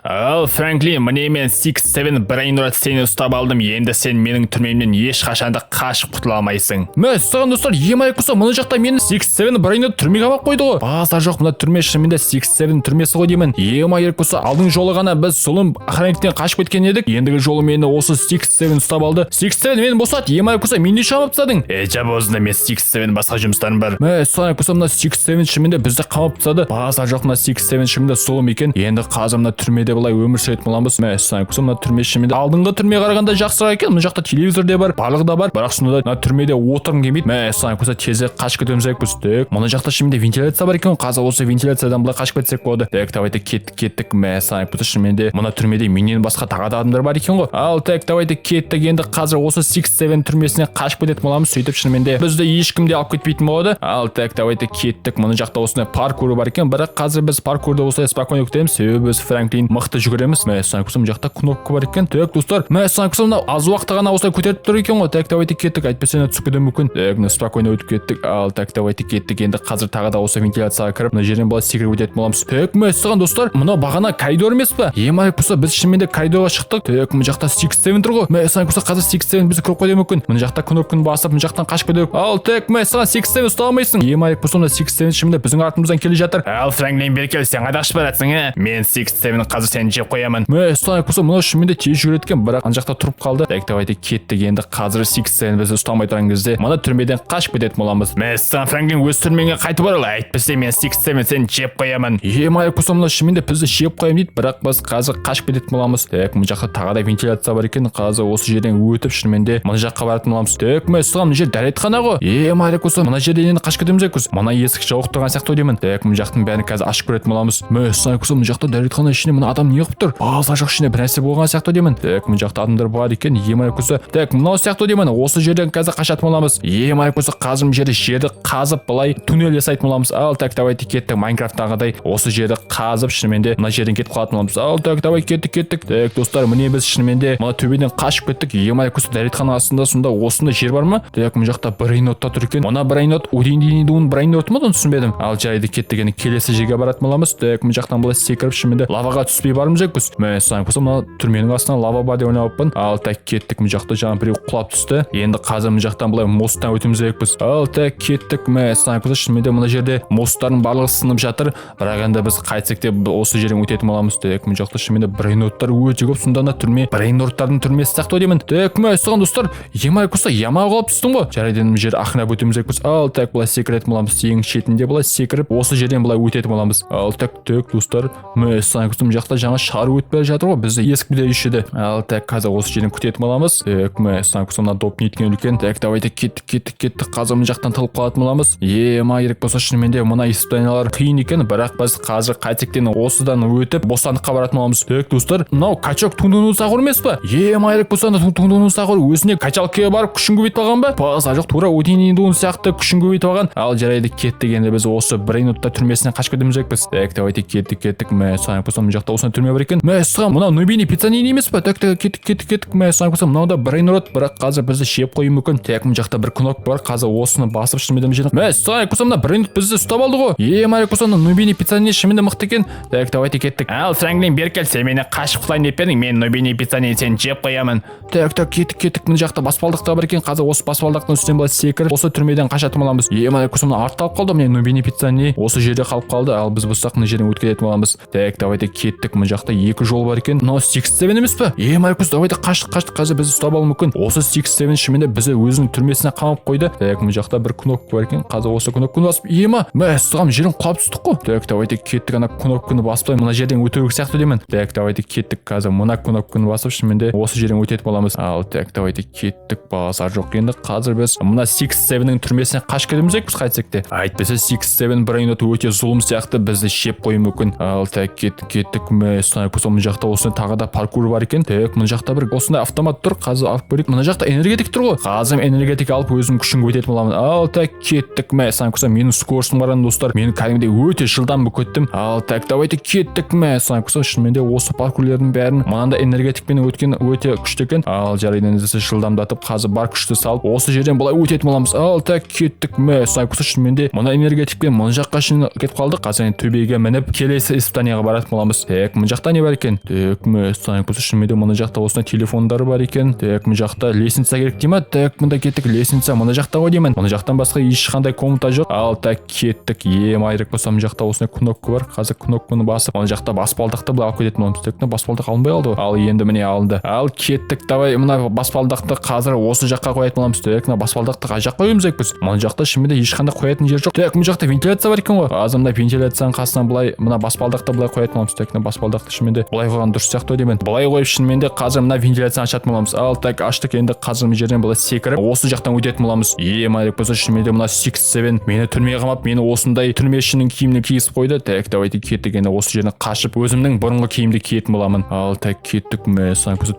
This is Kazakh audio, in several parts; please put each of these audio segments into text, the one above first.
Ал Франклин, міне мен 6-7 Брейнрод сені ұстап алдым. Енді сен менің түрмемнен ешқашанда қашып құтыла алмайсың. Мә, саған достар, емай құса, мұны жақта мені 6-7 Брейнрод түрмеге алып қойды ғой. Базар жоқ, мына түрме шынымен де 6-7 түрмесі ғой деймін. Емай құса, алдың жолы ғана біз зұлым охранниктен қашып кеткен едік. Ендігі жолы мені осы 6-7 ұстап алды. 6-7 мені босат, емай құса, мені шамап тастадың. Жап осында, мен 6-7 басқа жұмыстарым бар. Мә, саған құса, мына 6-7 шынымен де бізді қамап тастады. Базар жоқ, мына 6-7 шынымен де зұлым екен. Енді қазір мына түрмеде былай өмір сүретін боламыз. Мә, саған құса, мына түрме шынымен де алдыңғы түрмеге қарағанда жақсырақ екен. Мына жақта телевизор де бар, барлығы да бар. Бірақ сонда мына түрмеде отырғым келмейді. Мә, саған құса, тезірек қашып кетуіміз керек біз. Так, мына жақта шынымен де вентиляция бар екен. Қазір осы вентиляциядан былай қашып кетсек болады. Так, давайте кеттік. Мә, саған құса, шынымен де мына түрмеде менен басқа тағы да адамдар бар екен ғой. Ал так, давайте кеттік. Енді қазір осы 6-7 түрмесіне қашып кететін боламыз. Сөйтіп шынымен де бізді ешкім де алып кетпейтін болады. Ал так, давайте кеттік. Мына жақта осындай паркур бар екен. Бірақ қазір біз паркурды осылай спокойно күтеміз. Себебі біз Франклин мықты жүгіреміз. Мә, саған құса, мына жақта кнопка бар екен. Так, достар, мә, саған құса, мына аз уақытта ғана осылай көтеріп тұр екен ғой. Так, давайте кеттік. Әйтпесе түсіп кетуі мүмкін. Так, спокойно өтіп кеттік. Ал так, давайте кеттік. Енді қазір тағы да осы вентиляцияға кіріп, мына жерден былай секіріп өтетін боламыз. Так, мә, саған достар, мына бағана коридор емес пе? Емай құса, біз шынымен де коридорға шықтық. Так, мына жақта 6-7 тұр ғой. Мә, саған құса, қазір 6-7 бізді кіріп қойды мүмкін. Мына жақта кнопканы басып, мына жақтан қашып кету. Ал так, мә, саған 6-7 ұстай алмайсың. Емай құса, мына 6-7 шынымен де біздің артымыздан келе жатыр. Ал Франклин, бері кел, сен қайда қашып барасың, Мен 6-7 қазір сені жеп қоямын. Мә, саған құса, мына шынымен де тез жүреді екен, бірақ ана жақта тұрып қалды. Так, давайте кеттік. Енді қазір 6-7 бізді ұстамай тұрған кезде мына түрмеден қашып кететін боламыз. Мә, саған Франклин, өз түрмеңе қайтып орал. Әйтпесе мен 6-7 сені жеп қоямын. Емай құса, мына шынымен де бізді жеп қоямын дейді, бірақ біз қазір қашып кететін боламыз. Так, мына жақта тағы да вентиляция бар екен. Қазір осы жерден өтіп шынымен де мына жаққа баратын боламыз. Так, мә, саған мына жер дәретхана ғой. Емай құса, мына жерден енді қашып кетеміз екенбіз. Мына есік жауып тұрған сияқты деймін. Так, мына жақтың бәрін қазір ашып көретін боламыз. Мә, саған құса, мына жақта дәретхана ішінде мына адам не қылып тұр? Базар жоқ, ішінде бір нәрсе болған сияқты деймін. Так, мына жақта адамдар бар екен. Емай құса. Так, мынау сияқты деймін. Осы жерден қазір қашатын боламыз. Емай құса, қазір мына жерді қазып былай туннель жасайтын боламыз. Ал так, давайте кеттік. Майнкрафттағыдай осы жерді қазып шынымен де мына жерден кетіп қалатын боламыз. Ал так, давай кеттік. Так, достар, міне біз шынымен де мына төбеден қашып кеттік. Емай құса, дәретхана астында сонда осында жер бар ма? Так, мына жақта Брейнродта тұр екен. Мына Брейнрод Удин Брейнрод ма? Түсінбедім. Ал жайды кеттік. Енді келесі жерге баратын боламыз. Так, мына жақтан былай секіріп шынымен де лаваға түспей бармыз екенбіз. Мә, саған құса, мына түрменің астынан лава бар деп ойлаппын. Ал так, кеттік. Мына жақта жаңа біреу құлап түсті. Енді қазір мына жақтан былай мосттан өтуіміз керекпіз. Ал так, кеттік. Мә, саған құса, шынымен де мына жерде мосттардың барлығы сынып жатыр. Бірақ енді біз қайтсек те осы жерден өтетін боламыз. Так, мына жақта шынымен де Брейнродтар өте көп. Сонда да түрме Брейнродтардың түрмесі сияқты деймін. Так, мә, саған достар, емай құса, ямаға қалып түстің ғой. Жарайды, мына жер ақырындап өтуіміз керекпіз. Ал так, былай секіретін боламыз. Ең шетінде былай секіріп осы жерден былай өтетін боламыз. Ал так, достар, мә, саған құса, мына жақта жаңа шар өтіп бара жатыр ғой. Бізді есік де ішеді. Ал так, қазір осы жерден күтетін боламыз. Так, мә, саған құса, мына доп неткен үлкен. Так, давайте кеттік. Қазір мына жақтан тылып қалатын боламыз. Емай керек болса шынымен де мына испытаниялар қиын екен, бірақ біз қазір қайтсектен осыдан өтіп бостандыққа баратын боламыз. Так, достар, мынау качок туңдуну сағыр емес пе? Емай керек болса туңдуну сағыр өзіне качалкаға барып күшін көбейтіп алған ба? Базар жоқ, тура Удин сияқты күшін көбейтіп алған. Ал жарайды, кеттік. Енді біз осы Брейнродта түрмесінен қашып кетуіміз керекпіз. Так, давайте кеттік. Мә, саған құса, мына жақта осындай түрме бар екен. Мә, саған мына Нубини пиццанин емес пе? Так, кеттік. Мә, саған құса, мынау да Брейнрод, бірақ қазір бізді жеп қоюы мүмкін. Так, мына жақта бір кнопка бар. Қазір осыны басып шынымен де Мә, саған құса, мына Брейнрод бізді ұстап алды ғой. Емай құса, Нубини пиццанин шынымен де мықты екен. Так, давайте кеттік. Ал Франклин, бері кел, сен мені қашып құтылайын деп едің. Мен Нубини пиццанин сені жеп қоямын. Так, кеттік. Мына жақта баспалдақ та бар екен. Қазір осы баспалдақтың үстінен былай секіріп осы түрмеден қашатын боламыз. Емай құса, мына артта қалып қалды. Міне Нубини пиццанин осы жерде қалып қалды. Ал біз болсақ мына жерден өтіп кететін боламыз. Так, давайте кеттік. Мына жақта екі жол бар екен. Мынау 6-7 емес пе? Емай құса, давайте қаштық. Қазір бізді ұстап алуы мүмкін. Осы 6-7 шынымен де бізді өзінің түрмесіне қамап қойды. Так, мына жақта бір кнопка бар екен. Қазір осы кнопканы басып, мә, саған жерін құлап түстік қой. Так, давайте кеттік. Ана кнопканы басып мына жерден өту керек сияқты деймін. Так, давайте кеттік. Қазір мына кнопканы басып шынымен де осы жерден өтетін боламыз. Ал так, давайте кеттік. Базар жоқ. Енді қазір біз мына 6-7-ның түрмесіне қашып кетуіміз керек, біз қайтсек те. Әйтпесе 6-7 Брейнрод өте зұлым сияқты бізді шеп қоюы мүмкін. Ал так, кеттік. Мә, саған құса, мына жақта осында тағы да паркур бар екен. Так, мына жақта бір осындай автомат тұр. Қазір алып көрейік. Мына жақта энергетик тұр ғой. Қазір энергетик алып өзім күшін көбейтетін боламын. Ал так, кеттік. Мә, саған құса, менің скоростым бар достар. Мен кәдімгідей өте жылдам көттім. Ал так, давайте кеттік. Мә, саған құса, шынымен де осы паркурлердің бәрін мынандай энергетикпен өткен өте күшті екен. Ал жарайды, енді жылдамдатып қазір бар күшті салып осы жерден былай өтетін боламыз. Ал так, кеттік. Мә, саған құса, шынымен де мына энергетикпен мына жаққа шын кетіп қалдық. Қазір төбеге мініп келесі испытанияға баратын боламыз. Так, мына жақта не бар екен? Так, мәссаған болса шынымен де мына жақта осындай телефондар бар екен. Так, мына жақта лестница керек дей ма? Так, мында кеттік, лестница мына жақта ғой деймін. Мына жақтан басқа ешқандай комната жоқ. Ал так кеттік. Майрек болса мына жақта осындай кнопка бар. Қазір кнопканы басып, мына жақта баспалдақты былай алып кететін боламыз. Так, баспалдақ алынбай қалды ғой. Ал енді міне алынды. Ал кеттік. Давай мына баспалдақты қазір осы жаққа қоятын боламыз. Так, мына баспалдақты қай жаққа қоямыз екенбіз? Мына жақта шынымен де ешқандай қоятын жер жоқ. Так, мына жақта вентиляция бар екен ғой. Қазір мына вентиляцияның қасынан былай мына баспалдақты былай қоятын боламыз. Так, мына баспалдақты шынымен де былай қойған дұрыс сияқты деймін. Былай қойып шынымен де қазір мына вентиляцияны ашатын боламыз. Ал так аштық, енді қазір мына жерден былай секіріп осы жақтан өтетін боламыз. Майрек болса шынымен де мына 6-7 мені түрмеге қамап, мені осындай түрмешінің киімін киісіп қойды. Так, давайте кеттік, енді осы жерден қашып өзімнің бұрынғы киімді киетін боламын. Ал так кеттік.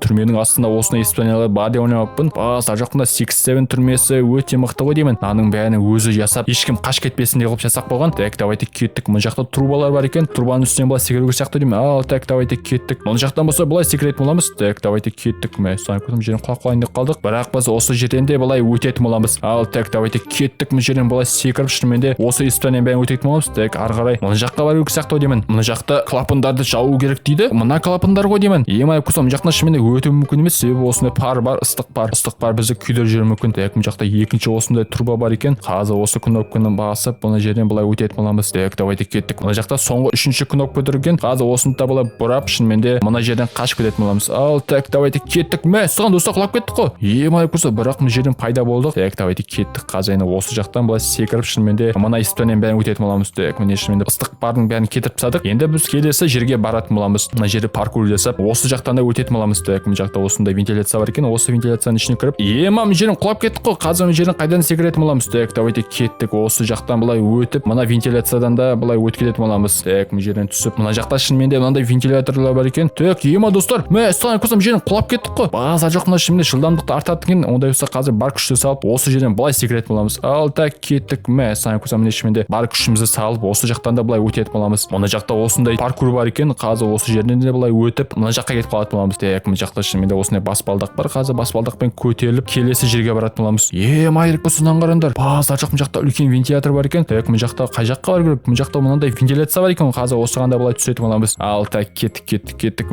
Түрменің астында осындай испаниялар бар деп ойламаппын. Ар жақтында 6-7 түрмесі өте мықты ғой деймін. Аның бәрін өзі жасап, ешкім қаш кетпесін деп жасап қойған. Так, давайте кеттік. Мына жақта трубалар бар екен. Трубаның үстінен былай секіру сияқты деймін. Ал так, давайте кеттік. Мына жақтан болса былай секіретін боламыз. Так, давайте кеттік. Жерден құлап қалайын деп қалдық. Бірақ біз осы жерден де былай өтетін боламыз. Ал так, давайте кеттік. Мына жерден былай секіріп шынымен де осы испанияның бәрін өтетін боламыз. Так, ары қарай мына жаққа бару сияқты деймін. Мына жақта клапандарды жабу керек дейді. Мына клапандар ғой деймін. Мына жақтан шынымен де өту мүмкін емес, себебі осындай пар бар, ыстық пар бізді күйдіріп жіберуі мүмкін. Так, мына жақта екінші осындай труба бар екен. Қазір осы кнопканы басып мына жерден былай өтетін боламыз. Так, давайте кеттік. Мына жақта соңғы үшінші кнопка тұрған. Қазір осыны да былай бұрап шынымен де мына жерден қашып кететін боламыз. Ал так, давайте кеттік. Соған достар құлап кеттік қой. Бірақ мына жерден пайда болдық. Так, давайте кеттік. Қазір енді осы жақтан былай секіріп шынымен де мына испанияның бәрін өтетін боламыз. Так, міне шынымен де ыстық пардың бәрін кетіріп тастадық. Енді біз келесі жерге баратын боламыз. Мына жерде паркур жасап, осы жақтан да өтетін боламыз. Так, мына жақта осындай вентиляция бар екен. Осы вентиляцияның ішіне кіріп, мына жерден құлап кеттік қой. Қазір мына жерден қайдан секіретін боламыз? Так, давайте кеттік. Осы жақтан былай өтіп, мына вентиляциядан да былай өтіп кететін боламыз. Так, мына жерден түсіп, мына жақта шынымен де мынандай вентиляторлар бар екен. Так, достар, мына жерден құлап кеттік қой. Базар жоқ, мына шынымен жылдамдықты артады екен. Ондай болса қазір бар күшті салып, осы жерден былай секіретін боламыз. Ал так кеттік. Міне шынымен бар күшімізді салып, осы жақтан да былай өтетін боламыз. Мына жақта осындай паркур бар екен. Қазір осы жерден де былай өтіп, мына жаққа кетіп қалатын боламыз. Так, мына жақта шынымен де осындай баспалдақ бар. Қазір баспалдақпен көтеріліп келесі жерге баратын боламыз. Майрек болсынан қараңдар. Базар жоқ, мына жақта үлкен вентилятор бар екен. Так, мына жақта қай жаққа бару керек? Мына жақта мынандай вентиляция бар екен. Қазір осыған да былай түсетін боламыз. Ал так кеттік.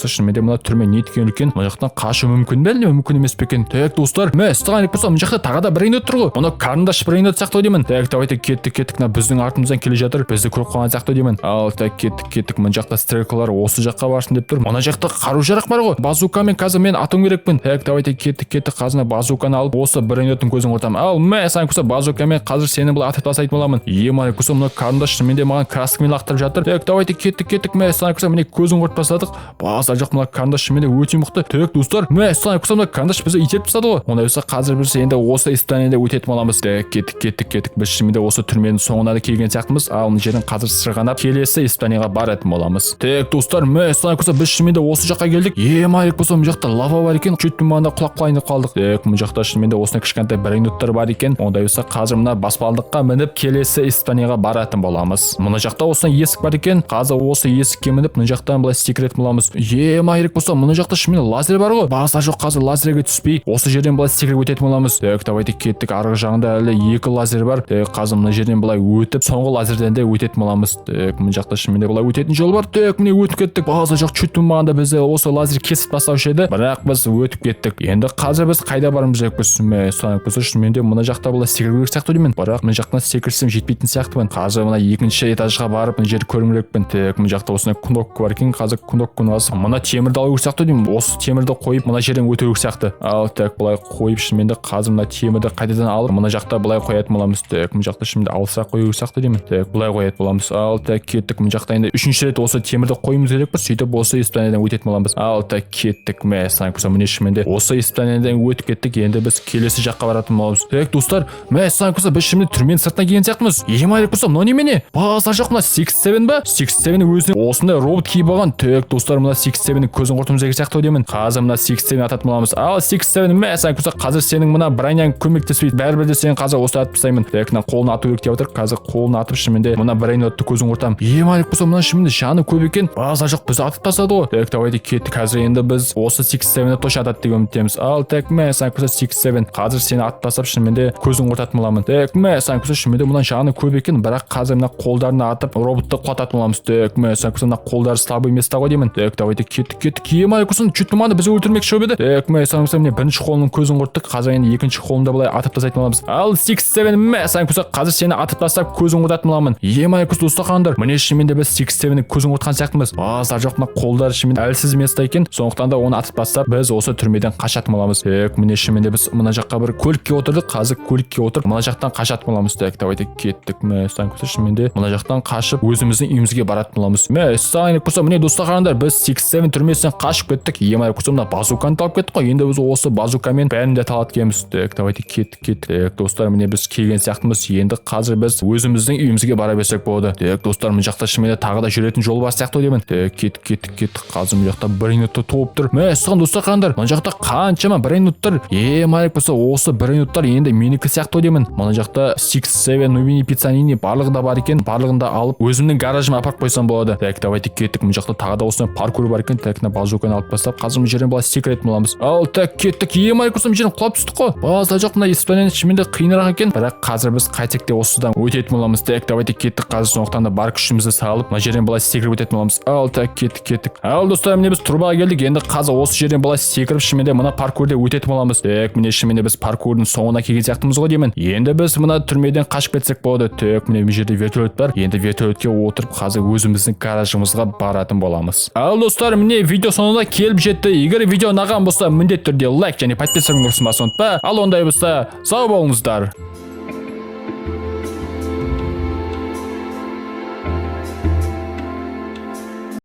Шынымен де мына түрме не екен үлкен. Мына жақтан қашу мүмкін бе, мүмкін емес пе екен? Так, достар, мына жақта тағы да бір айнат тұр ғой. Мұны қарындаш бір айнат сияқты деймін. Так, давайте кеттік. Біздің артымыздан келе жатыр. Бізді көріп қалған сияқты деймін. Ал так кеттік. Мына жақта стрелкалар осы жаққа барсын деп тұр. Мына жақта қару-жарақ бар ғой. Базукамен қазір мен атуым керекпін. Так, давайте кеттік. Қазір базуканы алып, осы бір айнаттың көзін ортамын. Ал базукамен қазір сені бұл атып тастайтын боламын. Мына қарындаш шынымен де маған краскамен лақтырып жатыр. Так, давайте кеттік. Міне көзін құртып тастадық. Базар жоқ, мына қарындаш шынымен де өте мықты. Так, достар, мына қарындаш бізді итеріп тастады ғой. Ондай болса қазір біз енді осы испанияда өтетін боламыз. Так, кеттік. Біз шынымен де осы түрменің соңына да келген сияқтымыз. Ал мына жерден қазір сырғанап келесі испанияға баратын боламыз. Так, достар, біз шынымен де осы жаққа келдік. Майрек болса мына жақта лава бар екен. Чуть мында құлап қалайын деп қалдық. Так, мына жақта шынымен де осындай кішкентай бір минуттар бар екен. Ондай болса қазір мына баспалдаққа мініп келесі испанияға баратын боламыз. Мына жақта осындай есік бар екен. Қазір осы есікке мініп мына жақтан былай секіретін боламыз. Майрек болса мына жақта шынымен лазер бар ғой. Баса жоқ, қазір лазерге түспей осы жерден былай секіріп өтетін боламыз. Так, давайте кеттік. Арғы жағында әлі екі лазер бар. Так, қазір мына жерден былай өтіп, соңғы лазерден де өтетін боламыз. Так, мына жақта шынымен де былай өтетін жол бар. Так, міне өтіп кеттік. Баса жоқ, чуть болмағанда бізді осы лазер кесіп тастаушы еді. Бірақ біз өтіп кеттік. Енді қазір біз қайда барымыз керекпіз? Шынымен де мына жақта былай секіру керек сияқты деймін. Бірақ мына жақтан секірсем жетпейтін сияқтымын. Қазір мына екінші этажға барып мына жерді көру керекпін. Так, мына жақта осындай кнопка бар екен. Қазір кнопканы басып мына темірді алу керек сияқты деймін. Осы темірді қойып мына жерден өту керек сияқты. Ал так, былай қойып шынымен де қазір мына темірді қайтадан алып мына жақта былай қоятын боламыз. Так, мына жақта шынымен де алысырақ қою керек сияқты деймін. Так, былай қоятын боламыз. Ал так, кеттік. Мына жақта енді үшінші рет осы темірді қоюымыз керекпіз. Сөйтіп осы испаниядан өтетін боламыз. Ал так, кеттік. Міне шынымен де осы испаниядан өтіп кеттік. Енді біз келесі жаққа баратын боламыз. Так, достар, біз шынымен түрменің сыртына келген сияқтымыз. Майрек болса, мына немене? Баса жоқ, мына 6-7 ба? 6-7 өзіне осындай робот киіп алған. Так, достар, мына 6-7-ның көзін құртуымыз керек сияқты деймін. Қазір мына 6-7 ататын боламыз. Ал 6-7 қазір сенің мына броняң көмектеспейді. Бәрібір де сен қазір осы атып тастаймын. Так, қолын ату керек деп отыр. Қазір қолын атып шынымен де мына бронятты көзін құртамын. Майрек болса, мына шынымен де жаны көп екен. Баса жоқ, біз атып тастады ғой. Так, давайте кеттік. Қазір енді біз осы 6-7-ді точно атады деп үміттеміз. Ал так, 6-7 қазір сені атып тастап шынымен де көзін құртатын боламын. Так, шынымен де мына жаны көп екен. Бірақ қазір мына қолдарына атып роботты құлататын боламыз. Так, мына қолдары слабый места ғой деймін. Так, давайте кеттік. Марикусон чуть маны бізді өлтірмекші болып еді. Так, мә санымсам міне бірінші қолының көзін құрттық. Қазір енді екінші қолында былай атып тастайтын боламыз. Ал 6-7 мә санымсам қазір сені атып тастап көзін құртатын боламын. Марикус достархандар, міне шынымен де біз 6-7-ні көзін құртқан сияқтымыз. Зар жоқ мына қолдары шынымен әлсіз места екен. Сондықтан да оны атып тастап біз осы түрмеден қашатын боламыз. Так, міне шынымен де біз мына жаққа бір көлікке отырдық. Қазір көлікке отырып мына жақтан қашатын боламыз. Так, давайте кеттік. Мә санымсам шынымен де мына жақтан қашып өзіміздің үйімізге баратын боламыз. Мә санымсам міне достархандар, біз 6-7 түрмесінен қашып кеттік. Марикусом мына базуканы талып кеттік қой. Енді біз осы базукамен бәрін де талап келеміз. Так, давайте кеттік. Так, достар, міне біз келген сияқтымыз. Енді қазір біз өзіміздің үйімізге бара берсек болады. Так, достар, мына жақта шынымен тағы да жүретін жол бар сияқты деймін. Так, кеттік. Қазір мына жақта бір минутта толып тұр. Мә, саған достар қараңдар. Мына жақта қаншама бір минуттар. Марикус, осы бір минуттар енді менікі сияқты деймін. Мына жақта 6-7 мини пиццанини барлығы да бар екен. Барлығын да алып өзімнің гаражыма апарып қойсам болады. Так, давайте кеттік. Мына жақта тағы да осындай паркур бар екен. Так, базуканы алып тастап қазір мына жерден былай секрет боламыз. Ал так кеттік. Марикус, мына жерден құлап түстік қой. Базар жоқ мына испанияның шынымен де қиынырақ екен. Бірақ қазір біз қайтсек те осыдан өтетін боламыз. Так, давайте кеттік. Қазір сондықтан да бар күшімізді салып мына жерден былай секіріп өтетін боламыз. Ал так кеттік. Ал достар, міне біз турбаға келдік. Енді қазір осы жерден былай секіріп шынымен де мына паркурде өтетін боламыз. Так, міне шынымен де біз паркурдың соңына келген сияқтымыз ғой деймін. Енді біз мына түрмеден қашып кетсек болады. Так, міне бұл жерде вертолет бар. Енді вертолетке отырып қазір өзіміздің гаражымызға баратын боламыз. Ал достар, міне видео соңына келіп жетті. Егер видео ұнаған болса, міндетті түрде лайк және подписываться болсын, ұмытпа. Ал ондай болса, сау болыңыздар.